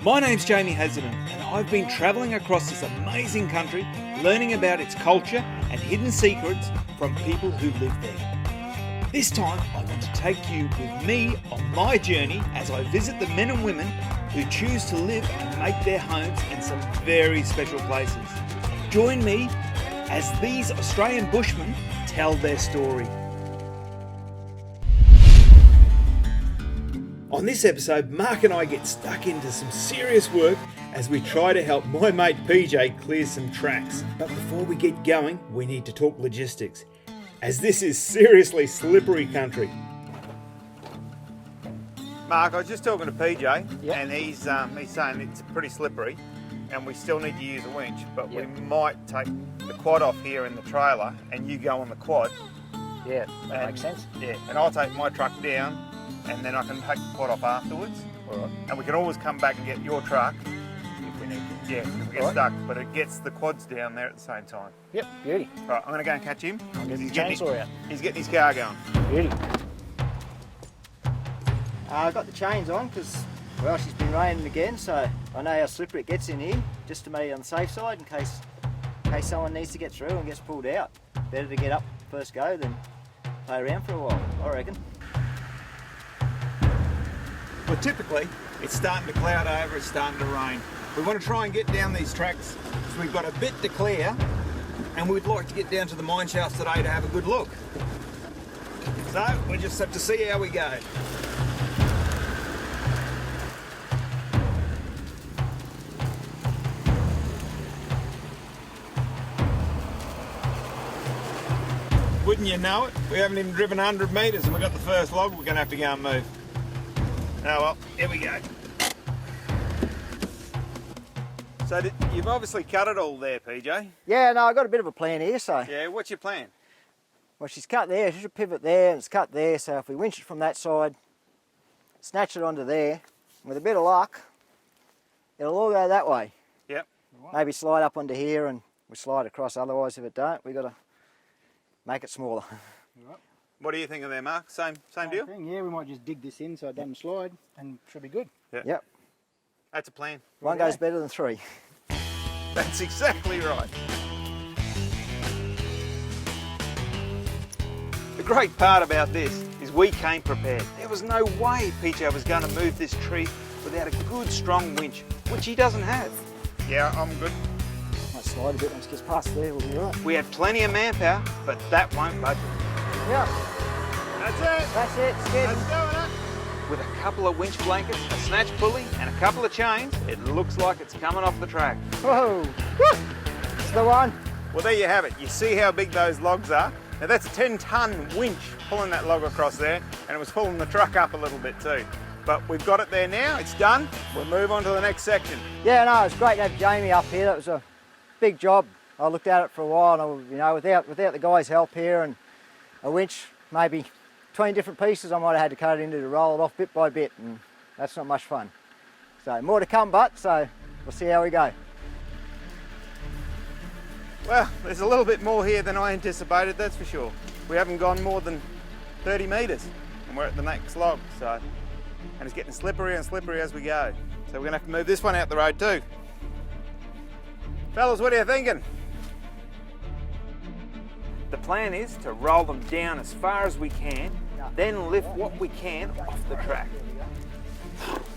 My name's Jamie Hazelden, and I've been travelling across this amazing country, learning about its culture and hidden secrets from people who live there. This time, I want to take you with me on my journey as I visit the men and women who choose to live and make their homes in some very special places. Join me as these Australian bushmen tell their story. On this episode, Mark and I get stuck into some serious work as we try to help my mate PJ clear some tracks. But before we get going, we need to talk logistics, as this is seriously slippery country. Mark, I was just talking to PJ, and he's saying it's pretty slippery and we still need to use a winch, but we might take the quad off here in the trailer and you go on the quad. Yeah, that makes sense. Yeah, and I'll take my truck down and then I can take the quad off afterwards. All right. And we can always come back and get your truck if we need to. Yeah, if we get stuck, but it gets the quads down there at the same time. Yep, beauty. Right, I'm going to go and catch him. I'll get his chainsaw out. He's getting his car going. Beauty. I've got the chains on because, well, she's been raining again, so I know how slippery it gets in here, just to be on the safe side in case someone needs to get through and gets pulled out. Better to get up first go than play around for a while, I reckon. Well, typically, it's starting to cloud over, it's starting to rain. We want to try and get down these tracks, so we've got a bit to clear, and we'd like to get down to the mine shafts today to have a good look. So, we just have to see how we go. Wouldn't you know it? We haven't even driven 100 metres and we got the first log. We're going to have to go and move. Oh well, here we go. So you've obviously cut it all there, PJ. Yeah, no, I've got a bit of a plan here, so... Yeah, what's your plan? Well, she's cut there, she's a pivot there, and it's cut there, so if we winch it from that side, snatch it onto there, with a bit of luck, it'll all go that way. Yep. Maybe slide up onto here and we slide across, otherwise if it don't, we've got to make it smaller. Right. What do you think of there, Mark? Same deal? Thing. Yeah, we might just dig this in so it doesn't slide and should be good. Yep. That's a plan. One goes better than three. That's exactly right. The great part about this is we came prepared. There was no way PJ was going to move this tree without a good strong winch, which he doesn't have. Yeah, I'm good. Might slide a bit once it gets past there, we'll be right. We have plenty of manpower, but that won't budge it. Yep. That's it. That's it, it's good. That's doing it. With a couple of winch blankets, a snatch pulley and a couple of chains, it looks like it's coming off the track. Whoa! It's the one. Well, there you have it. You see how big those logs are? Now that's a 10-ton winch pulling that log across there, and it was pulling the truck up a little bit too. But we've got it there now, it's done. We'll move on to the next section. Yeah, no, it's great to have Jamie up here. That was a big job. I looked at it for a while, and without the guys' help here and a winch, maybe 20 different pieces, I might have had to cut it into to roll it off bit by bit, and that's not much fun. So more to come, so we'll see how we go. Well, there's a little bit more here than I anticipated, that's for sure. We haven't gone more than 30 metres, and we're at the next log, and it's getting slippery and slippery as we go. So we're gonna have to move this one out the road too. Fellas, what are you thinking? The plan is to roll them down as far as we can, then lift what we can off the track.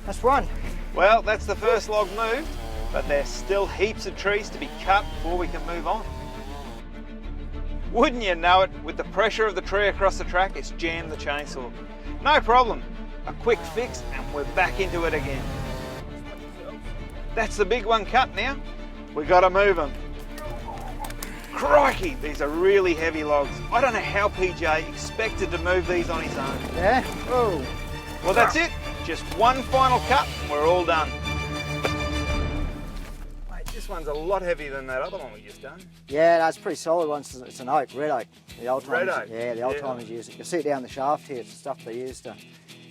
That's one. Well, that's the first log moved, but there's still heaps of trees to be cut before we can move on. Wouldn't you know it, with the pressure of the tree across the track, it's jammed the chainsaw. No problem, a quick fix and we're back into it again. That's the big one cut now. We gotta move them. Crikey, these are really heavy logs. I don't know how PJ expected to move these on his own. Yeah? Oh. Well, that's it. Just one final cut and we're all done. Mate, this one's a lot heavier than that other one we just done. Yeah, that's pretty solid one. It's an oak, red oak. The old Red timers, oak? Yeah, the old timers use it. You'll see it down the shaft here. It's the stuff they use to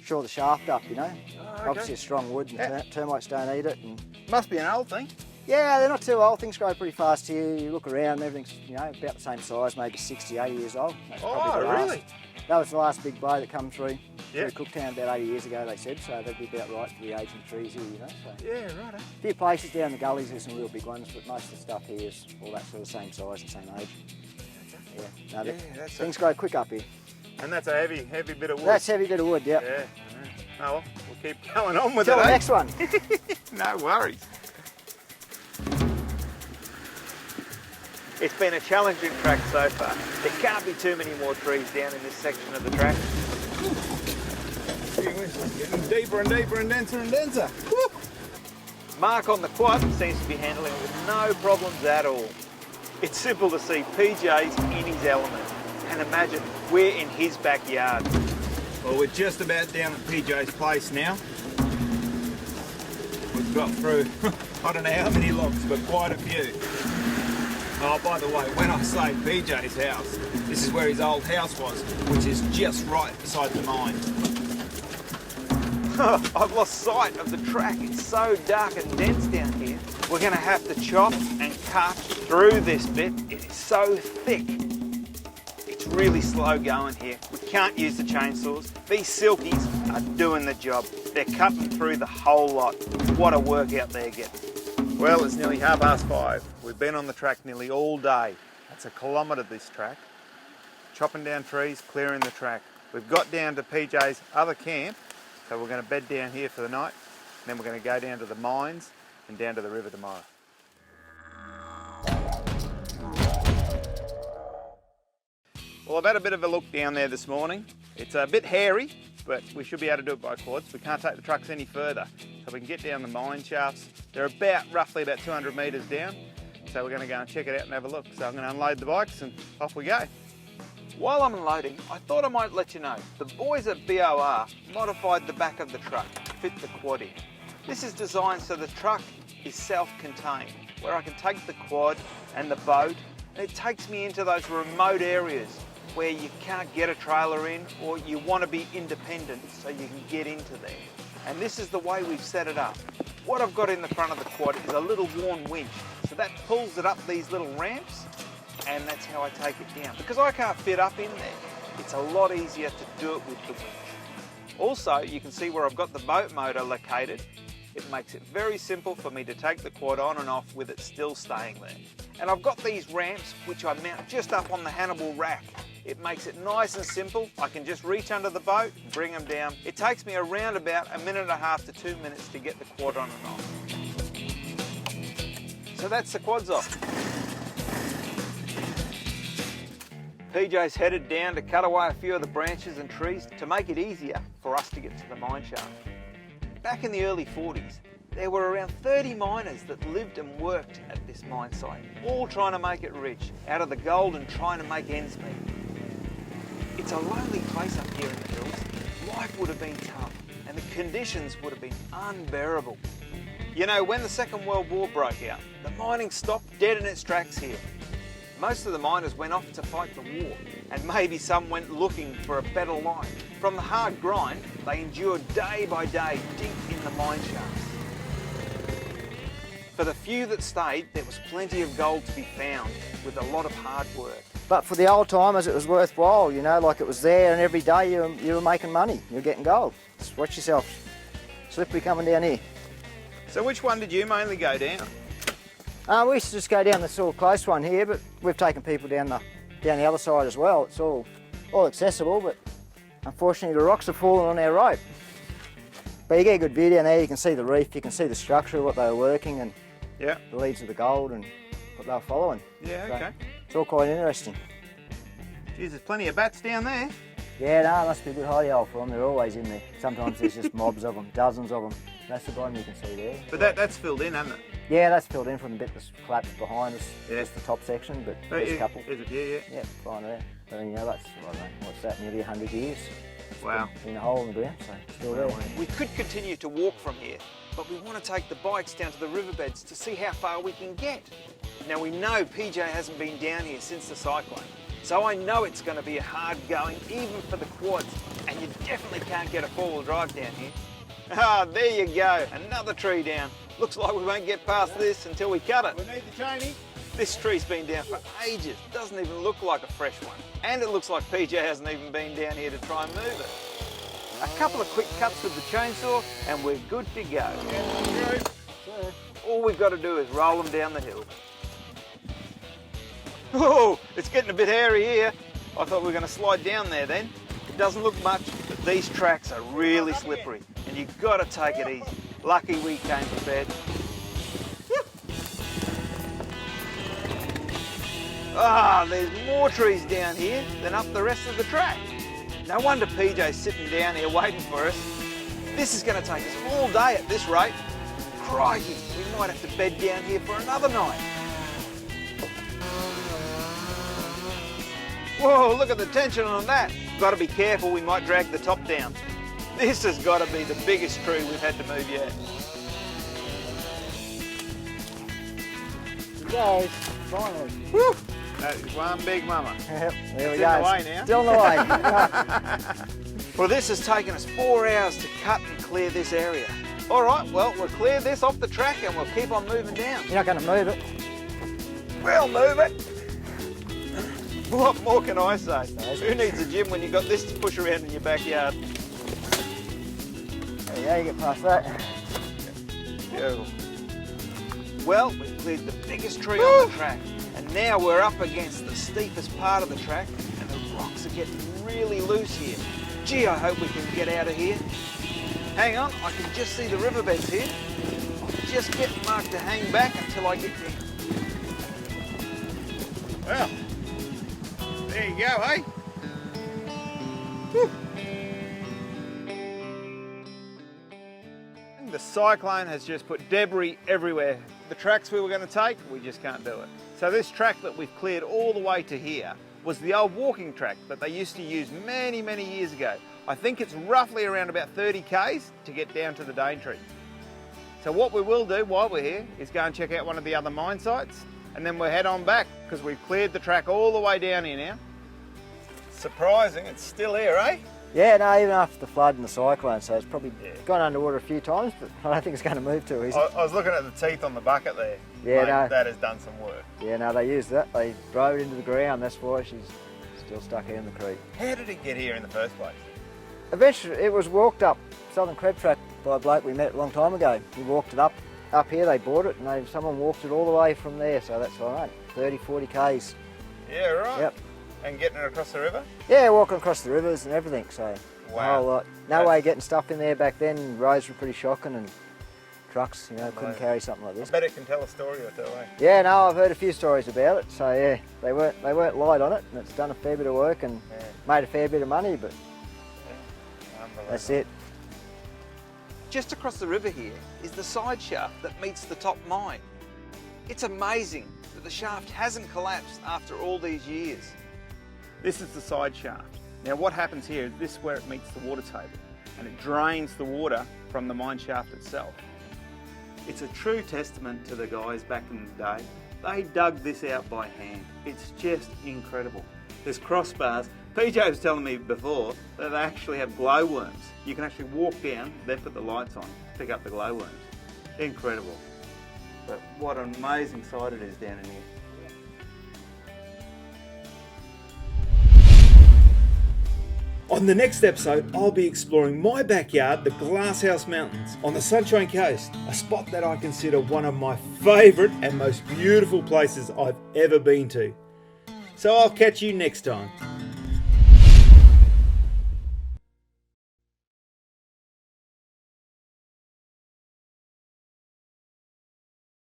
shore the shaft up, you know. Oh, okay. Obviously a strong wood and termites don't eat it. And must be an old thing. Yeah, they're not too old. Things grow pretty fast here. You look around, everything's, you know, about the same size, maybe 60, 80 years old. That's probably the last. Really? That was the last big blow that come through Yeah. Cooktown about 80 years ago, they said, so that'd be about right for the aging trees here, you know. So. Yeah, right. A few places down the gullies there's some real big ones, but most of the stuff here is all that sort of same size and same age. Yeah, no, things grow quick up here. And that's a heavy bit of wood. That's a heavy bit of wood, yep. Yeah. Oh well, we'll keep going on with Till it. the eh? next one. No worries. It's been a challenging track so far. There can't be too many more trees down in this section of the track. Getting deeper and deeper and denser and denser. Woo! Mark on the quad seems to be handling it with no problems at all. It's simple to see PJ's in his element. And imagine we're in his backyard. Well, we're just about down at PJ's place now. We've got through, I don't know how many logs, but quite a few. Oh, by the way, when I say PJ's house, this is where his old house was, which is just right beside the mine. I've lost sight of the track. It's so dark and dense down here. We're going to have to chop and cut through this bit. It is so thick. It's really slow going here. We can't use the chainsaws. These silkies are doing the job. They're cutting through the whole lot. What a work out there getting. Well, it's nearly 5:30. We've been on the track nearly all day. That's a kilometre this track. Chopping down trees, clearing the track. We've got down to PJ's other camp, so we're going to bed down here for the night. And then we're going to go down to the mines and down to the river tomorrow. Well, I've had a bit of a look down there this morning. It's a bit hairy, but we should be able to do it by quads. We can't take the trucks any further, so we can get down the mine shafts. They're roughly about 200 metres down, so we're going to go and check it out and have a look. So I'm going to unload the bikes and off we go. While I'm unloading, I thought I might let you know, the boys at BOR modified the back of the truck to fit the quad in. This is designed so the truck is self-contained, where I can take the quad and the boat, and it takes me into those remote areas where you can't get a trailer in, or you want to be independent so you can get into there. And this is the way we've set it up. What I've got in the front of the quad is a little worn winch, so that pulls it up these little ramps, and that's how I take it down. Because I can't fit up in there, it's a lot easier to do it with the winch. Also, you can see where I've got the boat motor located. It makes it very simple for me to take the quad on and off with it still staying there. And I've got these ramps which I mount just up on the Hannibal rack. It makes it nice and simple. I can just reach under the boat, bring them down. It takes me around about 1.5 to 2 minutes to get the quad on and off. So that's the quads off. PJ's headed down to cut away a few of the branches and trees to make it easier for us to get to the mine shaft. Back in the early 40s, there were around 30 miners that lived and worked at this mine site, all trying to make it rich, out of the gold and trying to make ends meet. It's a lonely place up here in the hills. Life would have been tough and the conditions would have been unbearable. You know, when the Second World War broke out, the mining stopped dead in its tracks here. Most of the miners went off to fight the war, and maybe some went looking for a better life. From the hard grind, they endured day by day deep in the mine shafts. For the few that stayed, there was plenty of gold to be found, with a lot of hard work. But for the old timers, it was worthwhile, you know, like it was there, and every day you were making money, you were getting gold. Just watch yourself. Slippery coming down here. So which one did you mainly go down? We used to just go down the sort of close one here, but we've taken people down the other side as well. It's all accessible, but unfortunately the rocks are falling on our rope. But you get a good view down there, you can see the reef, you can see the structure of what they were working, and Yeah. the leads of the gold and what they were following. Yeah, So okay. it's all quite interesting. Geez, there's plenty of bats down there. Yeah, no, it must be a good hidey hole for them. They're always in there. Sometimes there's just mobs of them, dozens of them. That's the bottom you can see there. But that's filled in, hasn't it? Yeah, that's filled in from the bit that's collapsed behind us. Yeah. Just the top section, but Oh, there's yeah, a couple. is it? Yeah. Yeah, fine there. But you know, that's, I don't know, what's that, nearly 100 years. Wow. Been a hole in the ground, so still there. We could continue to walk from here, but we want to take the bikes down to the riverbeds to see how far we can get. Now we know PJ hasn't been down here since the cyclone, so I know it's going to be hard going even for the quads, and you definitely can't get a four-wheel drive down here. Ah, there you go, another tree down. Looks like we won't get past this until we cut it. We need the chaining. This tree's been down for ages. Doesn't even look like a fresh one. And it looks like PJ hasn't even been down here to try and move it. A couple of quick cuts with the chainsaw and we're good to go. All we've got to do is roll them down the hill. Oh, it's getting a bit hairy here. I thought we were going to slide down there then. It doesn't look much, but these tracks are really slippery and you've got to take it easy. Lucky we came prepared. Ah, there's more trees down here than up the rest of the track. No wonder PJ's sitting down here waiting for us. This is going to take us all day at this rate. Crikey, we might have to bed down here for another night. Whoa, look at the tension on that. Got to be careful, we might drag the top down. This has got to be the biggest tree we've had to move yet. Guys, finally. Woo! That is one big mama. Yep, there we It's go. in the way now. Still in the way. Well, this has taken us 4 hours to cut and clear this area. All right, well, we'll clear this off the track and we'll keep on moving down. You're not going to move it. We'll move it. What more can I say? Who needs a gym when you've got this to push around in your backyard? There you go, you get past that. Beautiful. Well, we've cleared the biggest tree on the track, and now we're up against the steepest part of the track, and the rocks are getting really loose here. Gee, I hope we can get out of here. Hang on, I can just see the riverbeds here. I'll just get Mark to hang back until I get there. Well, there you go, hey? Whew. The cyclone has just put debris everywhere. The tracks we were going to take, we just can't do it. So this track that we've cleared all the way to here was the old walking track that they used to use many, many years ago. I think it's roughly around about 30 k's to get down to the Daintree. So what we will do while we're here is go and check out one of the other mine sites, and then we'll head on back because we've cleared the track all the way down here now. Surprising, it's still here, eh? Yeah, no, even after the flood and the cyclone, so it's probably gone underwater a few times, but I don't think it's going to move too easy. I was looking at the teeth on the bucket there. Yeah, Mate, no. that has done some work. Yeah, no, they used that. They drove it into the ground, that's why she's still stuck here in the creek. How did it get here in the first place? Eventually, it was walked up Southern Crab Track by a bloke we met a long time ago. He walked it up here, they bought it, and someone walked it all the way from there, so that's all right, 30, 40 k's. Yeah, right. Yep. And getting it across the river? Yeah, walking across the rivers and everything, so a Wow. whole lot. No way getting stuff in there back then. Roads were pretty shocking and trucks, couldn't carry something like this. I bet it can tell a story or two, eh? Yeah, no, I've heard a few stories about it, so yeah, they weren't light on it, and it's done a fair bit of work and made a fair bit of money, but that's it. Just across the river here is the side shaft that meets the top mine. It's amazing that the shaft hasn't collapsed after all these years. This is the side shaft. Now what happens here is this is where it meets the water table and it drains the water from the mine shaft itself. It's a true testament to the guys back in the day. They dug this out by hand. It's just incredible. There's crossbars. PJ was telling me before that they actually have glowworms. You can actually walk down, they put the lights on, pick up the glowworms. Incredible. But what an amazing sight it is down in here. On the next episode, I'll be exploring my backyard, the Glasshouse Mountains, on the Sunshine Coast, a spot that I consider one of my favourite and most beautiful places I've ever been to. So I'll catch you next time.